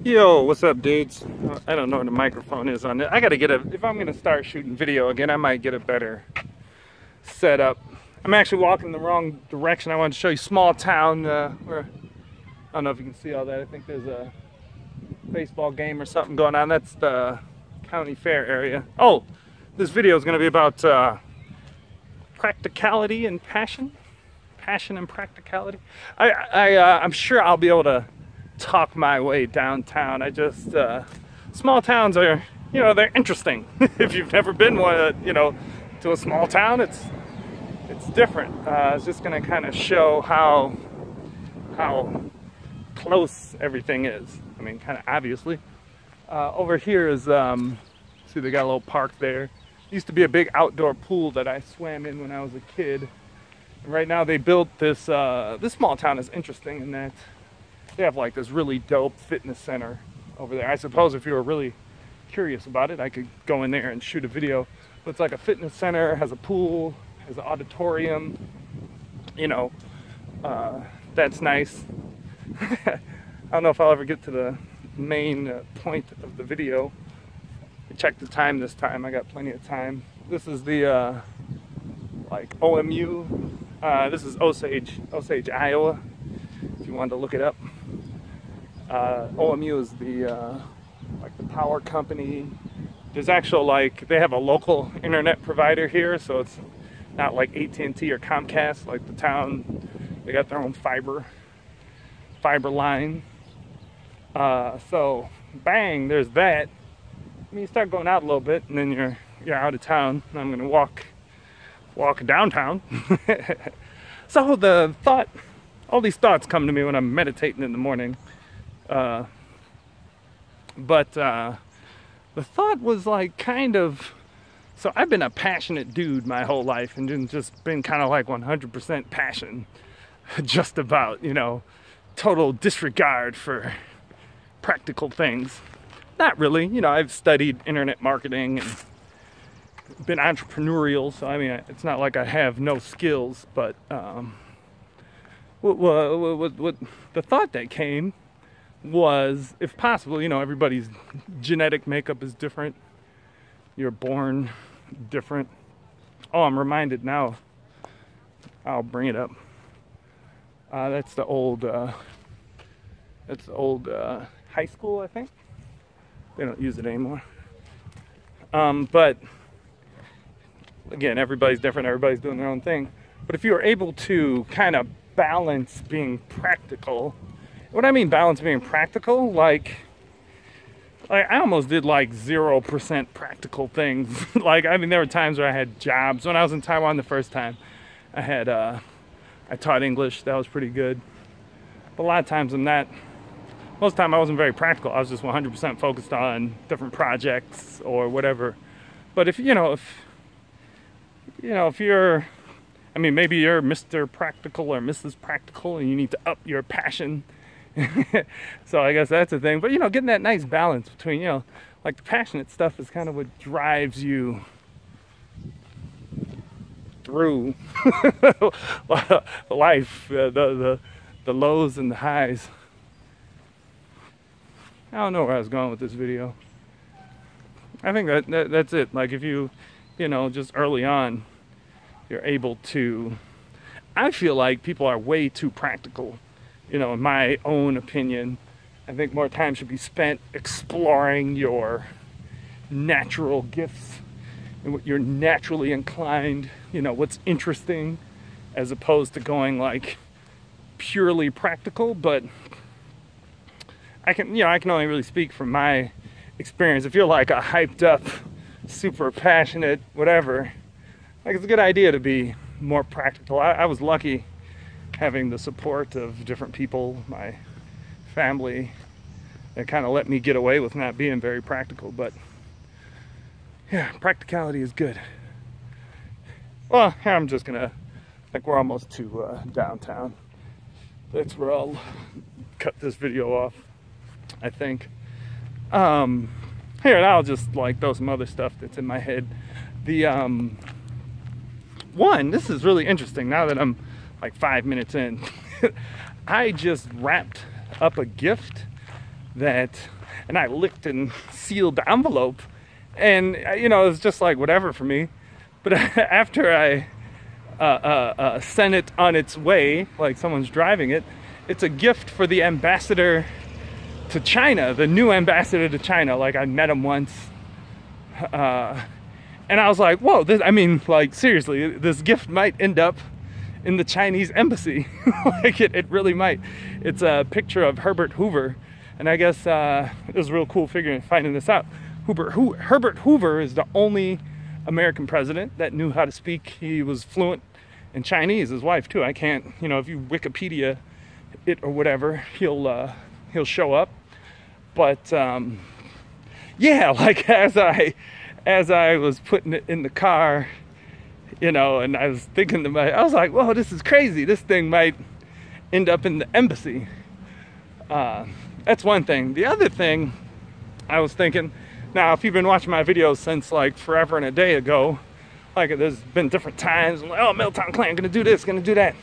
Yo, what's up, dudes? I don't know where the microphone is on it. I gotta get if I'm gonna start shooting video again, I might get a better setup. I'm actually walking the wrong direction. I wanted to show you small town where, I don't know if you can see all that. I think there's a baseball game or something going on. That's the county fair area. Oh, this video is gonna be about practicality and passion. Passion and practicality. I'm sure I'll be able to talk my way downtown. I just small towns are, they're interesting. If you've never been to a small town, it's different. It's just gonna kind of show how close everything is. I mean, kind of obviously. Over here is see, they got a little park there. Used to be a big outdoor pool that I swam in when I was a kid. And right now they built this this small town is interesting in that they have like this really dope fitness center over there. I suppose if you were really curious about it, I could go in there and shoot a video. But it's like a fitness center, has a pool, has an auditorium. That's nice. I don't know if I'll ever get to the main point of the video. I checked the time this time. I got plenty of time. This is the like OMU. This is Osage, Iowa. If you wanted to look it up. OMU is the like the power company. There's actual they have a local internet provider here, so it's not like AT&T or Comcast. Like the town, they got their own fiber line. So bang, there's that. I mean, you start going out a little bit, and then you're out of town. And I'm gonna walk downtown. So all these thoughts come to me when I'm meditating in the morning. But the thought was so I've been a passionate dude my whole life and just been kind of like 100% passion, just about, total disregard for practical things. Not really, I've studied internet marketing and been entrepreneurial, so I mean, it's not like I have no skills, but what the thought that came was, if possible, everybody's genetic makeup is different. You're born different. Oh, I'm reminded now. I'll bring it up. That's the old high school, I think. They don't use it anymore. But again, everybody's different. Everybody's doing their own thing. But if you are able to kind of balance being practical. What I mean balance being practical, like I almost did 0% practical things. I mean, there were times where I had jobs. When I was in Taiwan the first time, I taught English. That was pretty good. But a lot of times most of the time I wasn't very practical. I was just 100% focused on different projects or whatever. But if you're, I mean, maybe you're Mr. Practical or Mrs. Practical and you need to up your passion. So I guess that's the thing. But, getting that nice balance between, the passionate stuff is kind of what drives you through life, the lows and the highs. I don't know where I was going with this video. I think that's it. If you, just early on, you're able to, I feel like people are way too practical. In my own opinion, I think more time should be spent exploring your natural gifts and what you're naturally inclined, what's interesting, as opposed to going purely practical. But I can only really speak from my experience. If you're a hyped up, super passionate, whatever, it's a good idea to be more practical. I was lucky having the support of different people, my family, that kind of let me get away with not being very practical. But yeah, practicality is good. Well, here I'm just gonna, we're almost to downtown. That's where I'll cut this video off, I think. Here, and I'll just throw some other stuff that's in my head. This is really interesting now that I'm 5 minutes in. I just wrapped up a gift that, and I licked and sealed the envelope, and you know, it was just like whatever for me. But after I sent it on its way, like someone's driving it, it's a gift for the ambassador to China, the new ambassador to China. Like, I met him once, and I was like, whoa, this, I mean, like, seriously, this gift might end up in the Chinese embassy. Like, it really might. It's a picture of Herbert Hoover, and I guess it was a real cool finding this out. Herbert Hoover is the only American president that knew how to speak. He was fluent in Chinese. His wife too. I can't, you know, if you Wikipedia it or whatever, he'll show up. But yeah, like as I was putting it in the car, you know, and I was thinking to myself, I was like, whoa, this is crazy. This thing might end up in the embassy. That's one thing. The other thing I was thinking, now if you've been watching my videos since like forever and a day ago, like there's been different times, like, oh, Milltown Clan, gonna do this, gonna do that.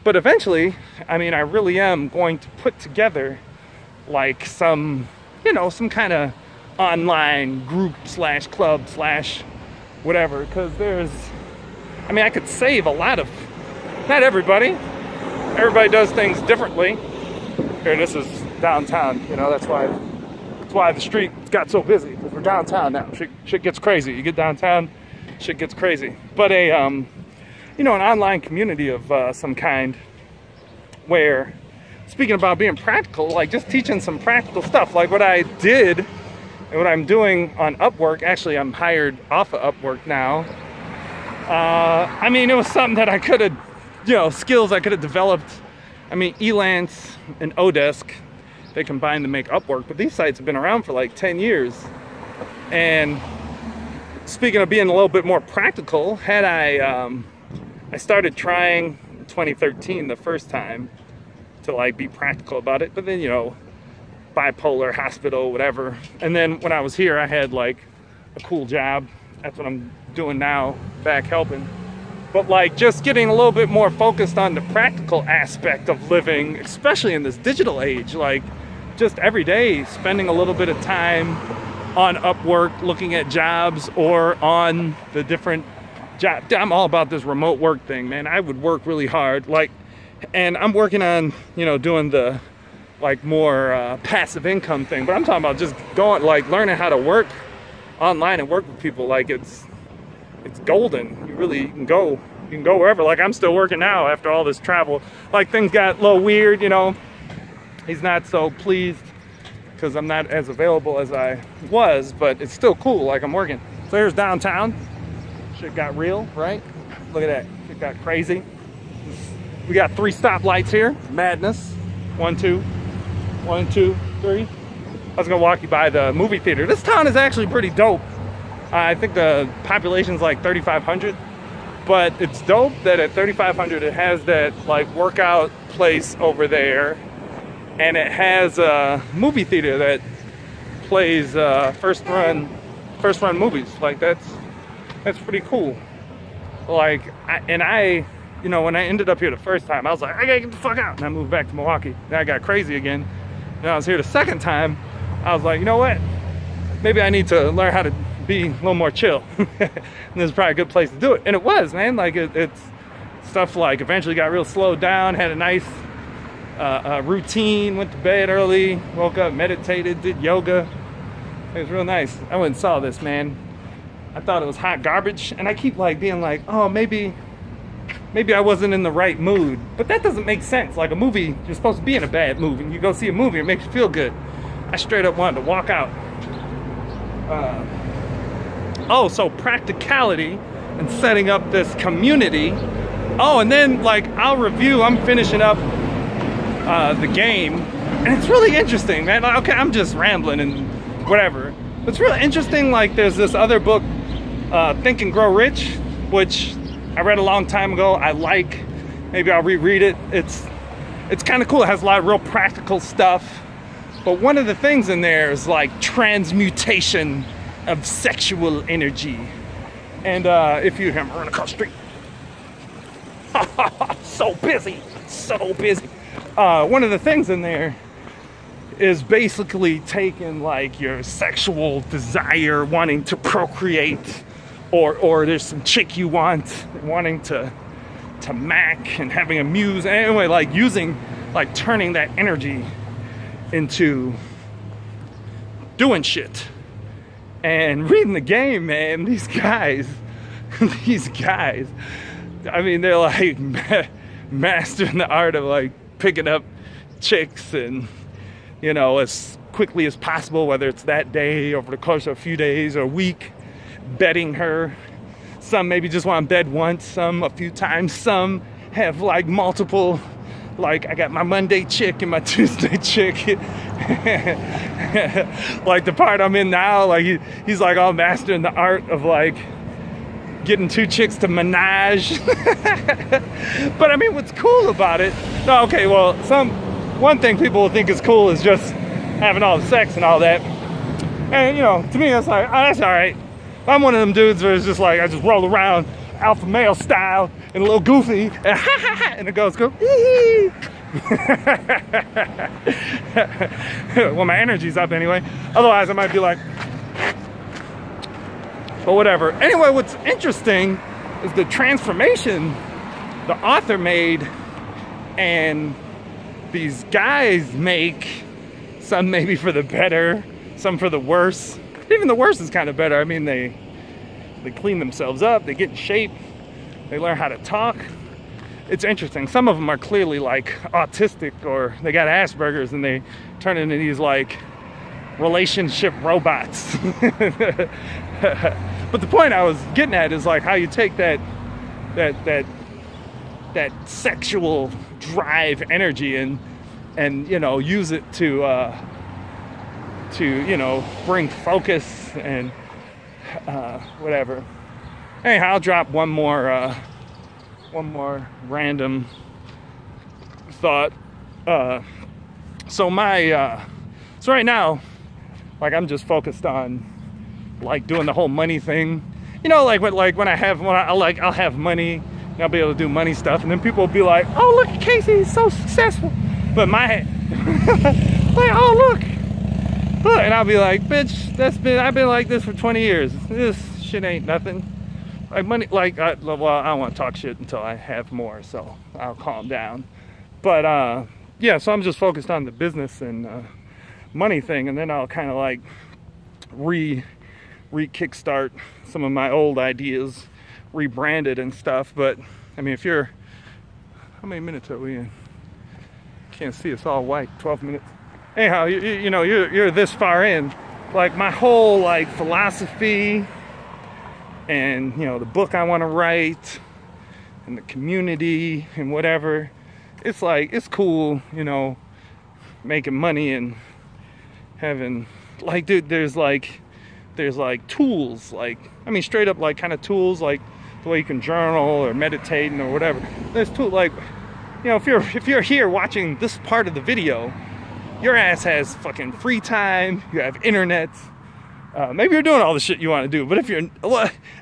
But eventually, I mean, I really am going to put together like some, you know, some kind of online group / club / whatever, because there's, I mean, I could save a lot of, not everybody does things differently. Here, this is downtown, you know, that's why the street got so busy, because we're downtown now. Shit gets crazy. You get downtown, shit gets crazy. But a, you know, an online community of some kind where, speaking about being practical, like just teaching some practical stuff, like what I did and what I'm doing on Upwork. Actually, I'm hired off of Upwork now. I mean, it was something that I could have, you know, skills I could have developed. I mean, Elance and Odesk, they combined to make Upwork, but these sites have been around for like 10 years. And speaking of being a little bit more practical, had I started trying in 2013 the first time to like be practical about it, but then, you know, bipolar, hospital, whatever. And then when I was here, I had like a cool job. That's what I'm doing now, back helping. But like just getting a little bit more focused on the practical aspect of living, especially in this digital age, like just every day spending a little bit of time on Upwork looking at jobs or on the different jobs. I'm all about this remote work thing, man. I would work really hard, like, and I'm working on, you know, doing the like more passive income thing, but I'm talking about just going, like, learning how to work online and work with people. Like, it's golden. You can go wherever. Like, I'm still working now after all this travel. Like, things got a little weird, you know. He's not so pleased because I'm not as available as I was, but it's still cool. Like, I'm working. So here's downtown. Shit got real, right? Look at that. Shit got crazy. We got 3 stoplights here. Madness. 1, 2, 1, 2, 3. I was gonna walk you by the movie theater. This town is actually pretty dope. I think the population's like 3,500, but it's dope that at 3,500 it has that like workout place over there, and it has a movie theater that plays first run movies. Like, that's pretty cool. Like, you know, when I ended up here the first time, I was like, I gotta get the fuck out, and I moved back to Milwaukee. Then I got crazy again. Then I was here the second time. I was like, you know what? Maybe I need to learn how to be a little more chill. And this is probably a good place to do it. And it was, man. Like, it's stuff like eventually got real slowed down, had a nice routine, went to bed early, woke up, meditated, did yoga. It was real nice. I went and saw this, man. I thought it was hot garbage, and I keep like being like, oh, maybe I wasn't in the right mood. But that doesn't make sense. Like, a movie, you're supposed to be in a bad mood, and you go see a movie, it makes you feel good. I straight up wanted to walk out. Oh, so practicality and setting up this community. Oh, and then like I'm finishing up the game, and it's really interesting, man. Like, okay, I'm just rambling and whatever. But it's really interesting. Like, there's this other book, Think and Grow Rich, which I read a long time ago. I like. Maybe I'll reread it. It's kind of cool. It has a lot of real practical stuff. But one of the things in there is like transmutation of sexual energy. And if you hear him run across the street, so busy. One of the things in there is basically taking like your sexual desire, wanting to procreate, or there's some chick you wanting to mac and having a muse. Anyway, like turning that energy into doing shit. And reading the game, man, these guys, I mean, they're like mastering the art of like picking up chicks and, you know, as quickly as possible, whether it's that day, over the course of a few days or a week, bedding her. Some maybe just want to bed once, some a few times, some have like multiple, like I got my Monday chick and my Tuesday chick. Like the part I'm in now, like he's like all mastering the art of like getting 2 chicks to menage. But I mean, what's cool about it, no, okay, well, one thing people will think is cool is just having all the sex and all that. And you know, to me that's like, oh, that's all right. I'm one of them dudes where it's just like I just roll around alpha male style and a little goofy and the girls go hee. Well, my energy's up anyway. Otherwise I might be like, but whatever. Anyway, what's interesting is the transformation the author made and these guys make. Some maybe for the better, some for the worse. Even the worse is kind of better. I mean, they clean themselves up, they get in shape, they learn how to talk. It's interesting. Some of them are clearly like autistic or they got Asperger's and they turn into these like relationship robots. But the point I was getting at is like how you take that sexual drive energy and you know, use it to you know, bring focus and whatever. Anyhow, I'll drop one more random thought. So right now, like I'm just focused on like doing the whole money thing. You know, like when I'll have money, and I'll be able to do money stuff, and then people will be like, "Oh, look at Casey, he's so successful." But my like, "Oh, look," and I'll be like, "Bitch, I've been like this for 20 years. This shit ain't nothing." Like money, like well, I don't want to talk shit until I have more, so I'll calm down. But yeah, so I'm just focused on the business and money thing, and then I'll kind of like re-kickstart some of my old ideas, rebrand it and stuff. But I mean, if you're, how many minutes are we in? Can't see, it's all white. 12 minutes. Anyhow, you know, you're this far in. Like my whole like philosophy and, you know, the book I want to write and the community and whatever, it's like, it's cool, you know, making money and having, like, dude, there's like tools, like, I mean, straight up like kind of tools, like the way you can journal or meditating or whatever. There's tools, like, you know, if you're here watching this part of the video, your ass has fucking free time, you have internet. Maybe you're doing all the shit you want to do, but if you're, and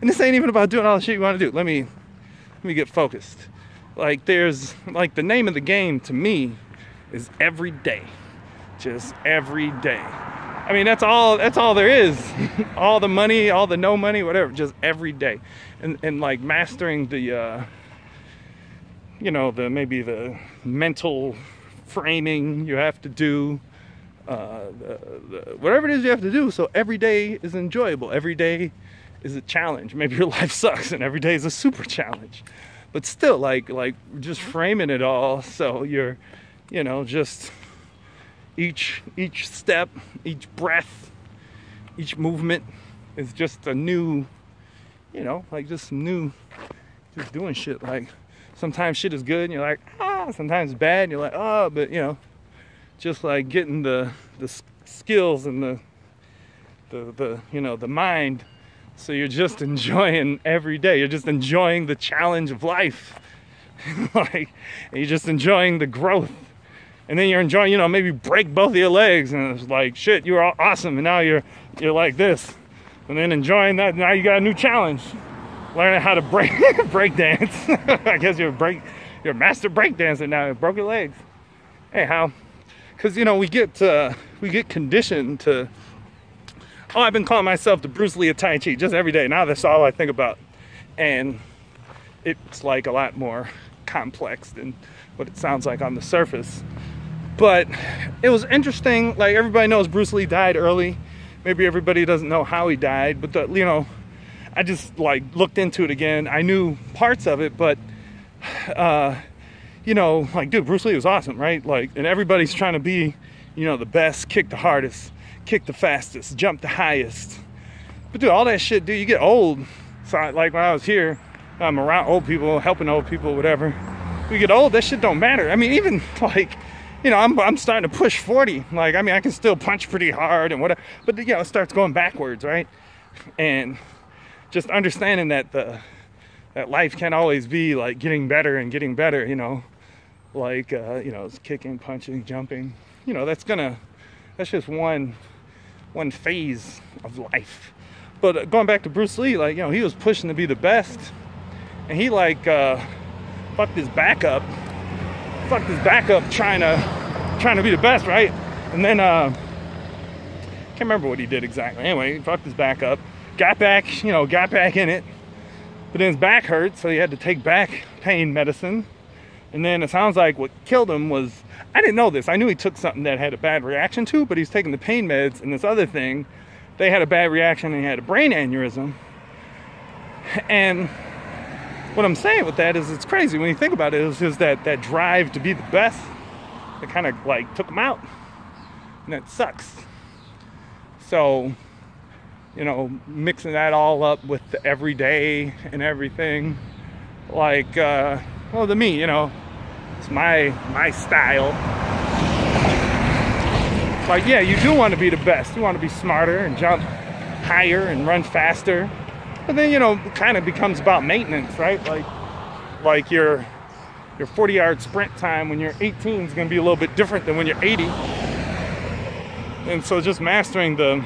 this ain't even about doing all the shit you want to do. Let me get focused. Like, there's, like, the name of the game to me is every day. Just every day. I mean, that's all there is. All the money, all the no money, whatever, just every day. And like mastering the, you know, maybe the mental framing you have to do. Whatever it is you have to do, so every day is enjoyable. Every day is a challenge. Maybe your life sucks and every day is a super challenge, but still, like just framing it all so you're, you know, just each step, each breath, each movement is just a new, you know, like just doing shit. Like sometimes shit is good and you're like, ah, sometimes it's bad and you're like, oh, but you know, just like getting the skills and the you know, the mind, so you're just enjoying every day. You're just enjoying the challenge of life. Like, and you're just enjoying the growth, and then you're enjoying, you know, maybe break both of your legs and it's like, shit, you were all awesome and now you're like this, and then enjoying that, now you got a new challenge, learning how to break dance. I guess you're a master break dancer now. You broke your legs. Anyhow, because you know we get conditioned to, oh, I've been calling myself the Bruce Lee of Tai Chi just every day. Now that's all I think about, and it's like a lot more complex than what it sounds like on the surface. But it was interesting. Like, everybody knows Bruce Lee died early. Maybe everybody doesn't know how he died, but you know, I just like looked into it again. I knew parts of it, but you know, like, dude, Bruce Lee was awesome, right? Like, and everybody's trying to be, you know, the best, kick the hardest, kick the fastest, jump the highest. But dude, all that shit, dude, you get old. So like when I was here, I'm around old people, helping old people, whatever. We get old, that shit don't matter. I mean, even like, you know, I'm starting to push 40. Like, I mean, I can still punch pretty hard and whatever, but you know, it starts going backwards, right? And just understanding that that life can't always be like getting better and getting better, you know, like you know, it's kicking, punching, jumping. You know, that's just one phase of life. But going back to Bruce Lee, like, you know, he was pushing to be the best, and he like fucked his back up trying to be the best, right? And then can't remember what he did exactly. Anyway, he fucked his back up, got back in it, but then his back hurt, so he had to take back pain medicine. And then it sounds like what killed him was, I didn't know this, I knew he took something that had a bad reaction to, but he was taking the pain meds, and this other thing, they had a bad reaction, and he had a brain aneurysm. And what I'm saying with that is, it's crazy when you think about it. It's just that drive to be the best that kind of like took him out, and that sucks. So, you know, mixing that all up with the everyday and everything, like, well, to me, you know, it's my style. Like, yeah, you do want to be the best. You want to be smarter and jump higher and run faster. But then, you know, it kind of becomes about maintenance, right? Like your 40-yard sprint time when you're 18 is going to be a little bit different than when you're 80. And so just mastering the,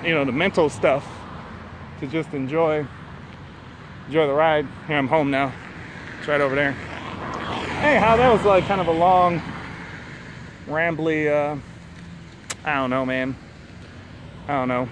you know, the mental stuff to just enjoy the ride. Here, I'm home now. It's right over there. Anyhow, that was like kind of a long, rambly, I don't know, man. I don't know.